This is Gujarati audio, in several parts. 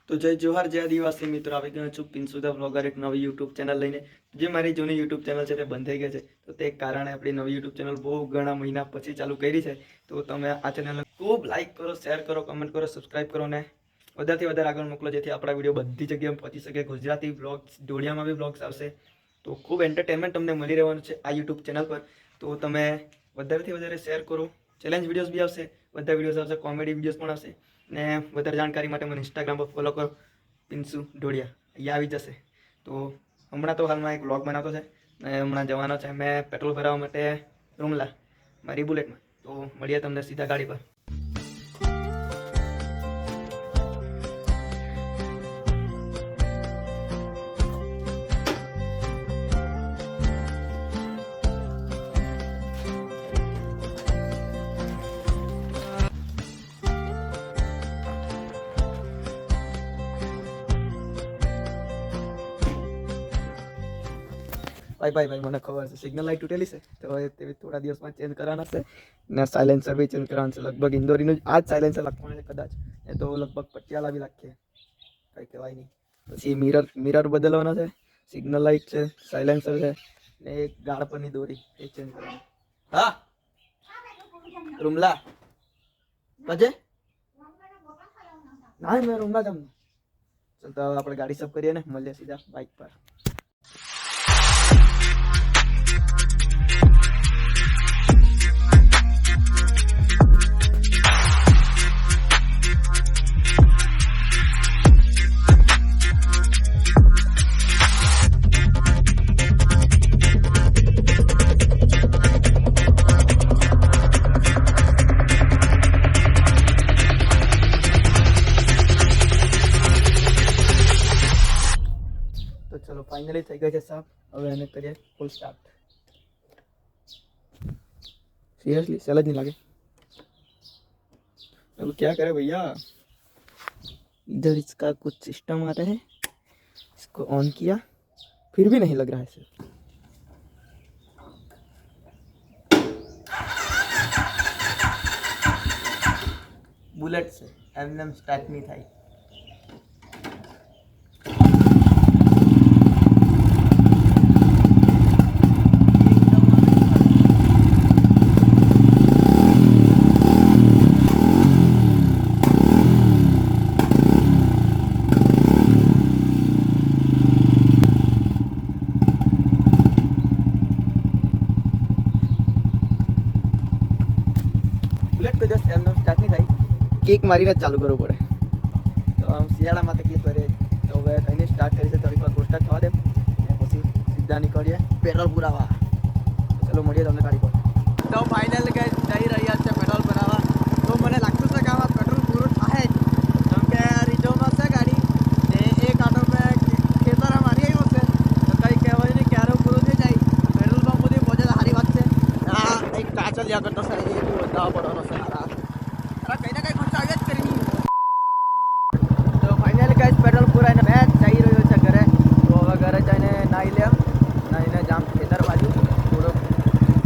તો જય જોહાર જય આદિવાસી મિત્રો, આવી ગયો છું પિન્સુ ધ બ્લોગર એક નવી યુટ્યુબ ચેનલ લઈને. જે મારી જૂની યુટ્યુબ ચેનલ છે તે બંધ થઈ ગઈ છે, તો તે કારણે આપણી નવી યુટ્યુબ ચેનલ બહુ ઘણા મહિના પછી ચાલુ કરી છે. તો તમે આ ચેનલને ખૂબ લાઇક કરો, શેર કરો, કમેન્ટ કરો, સબસ્ક્રાઈબ કરો ને વધારેથી વધારે આગળ મોકલો, જેથી આપણા વિડીયો બધી જગ્યાએ પહોંચી શકે. ગુજરાતી બ્લોગ્સ, જોડિયામાં બી બ્લોગ્સ આવશે, તો ખૂબ એન્ટરટેનમેન્ટ તમને મળી રહેવાનું છે આ યુટ્યુબ ચેનલ પર. તો તમે વધારેથી વધારે શેર કરો. ચેલેન્જ વિડીયોઝ બી આવશે, બધા વિડીયોઝ આવશે, કોમેડી વિડીયોઝ પણ આવશે. ને વધારે જાણકારી માટે મને ઇન્સ્ટાગ્રામ પર ફોલો કરો, પિન્સુ ઢોળિયા, અહીંયા આવી જશે. તો હમણાં તો હાલમાં એક વ્લોગ બનાવતો છે ને હમણાં જવાનો છે મેં પેટ્રોલ ભરાવવા માટે રૂમલા મારી બુલેટમાં. તો મળીએ તમને સીધા ગાડી પર. ભાઈ મને ખબર છે સિગ્નલ લાઇટ તૂટેલી છે, તો હવે તે થોડા દિવસમાં ચેન્જ કરવાના છે ને સાયલેન્સર બી ચેન્જ કરવાનું છે. લગભગ ઇન્દોરીનું આ જ સાયલેન્સર લાગવાનું છે કદાચ, એ તો લગભગ પટિયાલા બી લાગશે, કંઈ કહેવાય નહીં. પછી મિરર બદલવાનો છે, સિગ્નલ લાઇટ છે, સાયલેન્સર છે ને એક ગાળ પરની દોરી એ ચેન્જ કરવાની. હા રૂમલા બજે ના મેં રૂમલા તમને. તો આપણે ગાડી સબ કરીએ ને મળીએ સીધા બાઇક પર. तो चलो फाइनली થઈ ગઈ છે સાફ. હવે એને કરીએ ફૂલ સ્ટાર્ટ. सीरियसली सैलड नहीं लगे. अब क्या करे भैया, इधर इसका कुछ सिस्टम आता है, इसको ऑन किया फिर भी नहीं लग रहा है सर. बुलेट से एमएम स्टार्ट नहीं था. बुलेट तो जस्ट एमएम स्टार्ट नहीं था, किक मारीने ચાલુ કરવું પડે. તો આમ શિયાળામાં તકલીફ પડે, તો હવે એને સ્ટાર્ટ કરી છે. થોડીક વાર સ્ટાર્ટ થવા દે પછી સીધા નીકળીએ પેટ્રોલ પુરાવા. ચલો મળીએ તમને ગાડી પર. તો ફાઇનલ કે જઈ રહ્યા છે પેટ્રોલ ભરાવા. તો મને લાગતું છે કે આમાં પેટ્રોલ પૂરું થાય જ, કેમ કે રિઝર્વમાં છે ગાડી ને એક આટો મેં ખેતરમાં મારી આવ્યો છે, તો કંઈ કહેવાય નહીં ક્યારે પૂરું થઈ જાય. પેટ્રોલ પંપ સુધી પહોંચે તો સારી વાત છે. આ એક કાચલિયા કરતો છે, એ બહુ વધારવા પડવાનો છે. કંઈ ના કંઈ ખર્ચ આવ્યા જ કરી. તો ફાઇનલી ગાઈસ પેટ્રોલ પુરાઈને મેં જઈ રહ્યો છે ઘરે. તો હવે ઘરે જઈને નાહી લે, નાહીને જામ ખેતર બાજુ થોડોક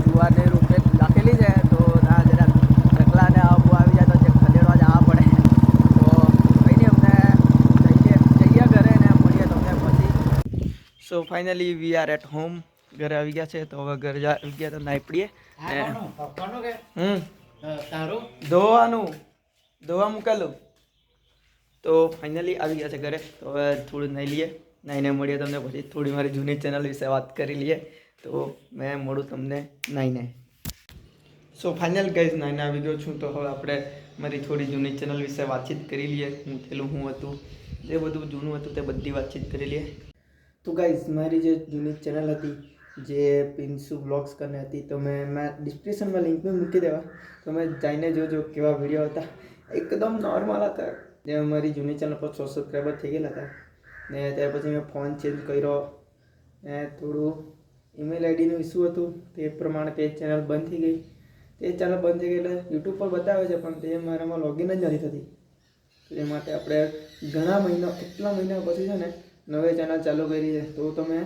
જુવારની રૂપે રાખેલી છે, તો ના જરા ચકલાને આવું આવી જાય તો જે ખદેડવા જવા પડે. તો કંઈ નહીં, અમને જઈએ ઘરે ને મળીએ તમને પછી. So finally we are at home. ઘરે આવી ગયા છે, તો હવે ઘરે આવી ગયા તો નાહી પડીએ. ધોવા મૂકેલું. તો ફાઇનલી આવી ગયા છે ઘરે, તો હવે થોડું નાહી લઈએ. નાહીને મળીએ તમને પછી. થોડી મારી જૂની ચેનલ વિશે વાત કરી લઈએ. તો મેં મળું તમને નાહીને. સો ફાઇનલ ગાઈઝ નાહીને આવી ગયો છું. તો હવે આપણે મારી થોડી જૂની ચેનલ વિશે વાતચીત કરી લઈએ. હું થયેલું હું હતું, જે બધું જૂનું હતું તે બધી વાતચીત કરી લઈએ. તો ગાઈઝ મારી જે જૂની ચેનલ હતી, જે પિન્સુ બ્લોગ્સ કરીને હતી, તો મેં ડિસ્ક્રિપ્શનમાં લિંક બી મૂકી દેવા. તમે જઈને જોજો કેવા વિડીયો હતા. એકદમ નોર્મલ હતા. જે અમારી જૂની ચેનલ પર 100 સબસ્ક્રાઈબર થઈ ગયેલા હતા ને ત્યાર પછી મેં ફોન ચેન્જ કર્યો ને થોડું ઈમેલ આઈડીનું ઇસ્યુ હતું, તે પ્રમાણે તે ચેનલ બંધ થઈ ગઈ. તે ચેનલ બંધ થઈ ગઈ એટલે યુટ્યુબ પર બતાવે છે, પણ તે મારામાં લોગિન જ નથી થતી. એ માટે આપણે કેટલા મહિના પછી છે ને નવી ચેનલ ચાલુ કરી છે. તો તમે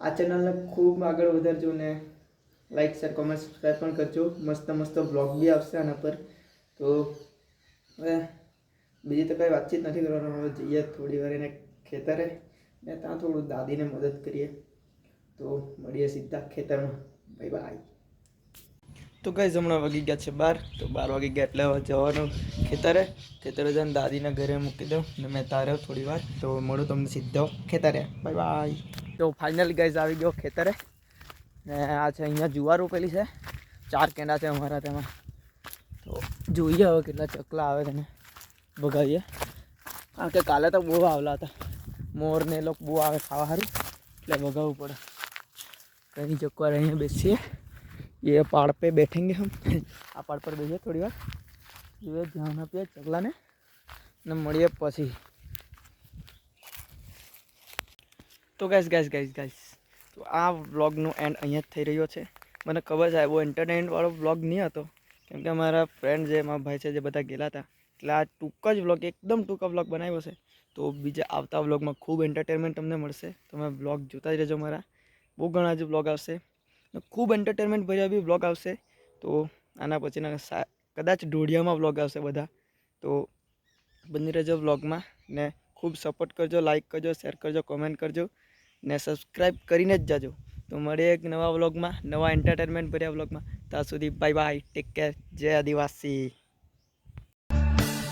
આ ચેનલને ખૂબ આગળ વધારજો ને લાઈક શેર કોમેન્ટ સબસ્ક્રાઈબ પણ કરજો. મસ્ત મસ્ત બ્લોગ બી આવશે આના પર. તો હવે બીજી તો કંઈ વાતચીત નથી કરવાનું. હવે જઈએ થોડી વાર એને ખેતરે ને ત્યાં થોડું દાદીને મદદ કરીએ. તો મળીએ સીધા ખેતરમાં. Bye bye. તો કઈ હમણાં વાગી ગયા છે 12. તો 12 વાગી ગયા એટલે હવે જવાનું ખેતરે જઈને દાદીના ઘરે મૂકી દઉં ને મેં તાર્યો થોડી વાર. તો મળું તમને સીધો ખેતરે. Bye bye. તો ફાઇનલી ગાઈઝ આવી ગયો ખેતરે ને આ છે અહીંયા જુવાર રોપેલી છે. 4 કેંડા છે અમારા તેમાં. તો જોઈએ હવે કેટલા ચકલા આવે તેને ભગાવીએ. કારણ કે કાલે તો બહુ આવલા હતા. મોર ને એ લોકો બહુ આવે ખાવા સારું એટલે ભગાવવું પડે. कहीं चक्कर यहाँ बैठिए. ये पहाड़ पे बैठेंगे हम. आ पहाड़ पर बैठिए थोड़ी बार. ये ध्यान આપીએ ચકલાને ને મળીએ પછી. તો ગાઈસ તો આ વ્લોગનો એન્ડ અહીંયા જ થઈ રહ્યો છે. મને ખબર છે બહુ એન્ટરટેનમેન્ટવાળો વ્લોગ નહીં હતો કેમ કે અમારા ફ્રેન્ડ જે મારા ભાઈ છે જે બધા ગયેલા હતા એટલે આ ટૂંક જ વ્લોગ એકદમ ટૂંકા વ્લોગ બનાવ્યો છે. તો બીજા આવતા વ્લોગમાં ખૂબ એન્ટરટેનમેન્ટ તમને મળશે. તમે વ્લોગ જોતા જ રહેજો. મારા બહુ ઘણા જ વ્લોગ આવશે. ખૂબ એન્ટરટેનમેન્ટ ભર્યા બી વ્લોગ આવશે. તો આના પછીના કદાચ ઢોળિયામાં વ્લોગ આવશે બધા. તો બની રહેજો વ્લોગમાં ને ખૂબ સપોર્ટ કરજો. લાઈક કરજો, શેર કરજો, કોમેન્ટ કરજો ને સબસ્ક્રાઈબ કરીને જ જાજો. તો મળીએ એક નવા વ્લોગમાં, નવા એન્ટરટેનમેન્ટ ભર્યા વ્લોગમાં. ત્યાં સુધી બાય બાય. Take care. જય આદિવાસી.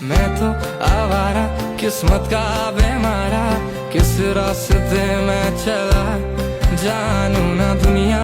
मैं तो आवारा किस्मत का बेमारा किस रास्ते में चला जानू ना दुनिया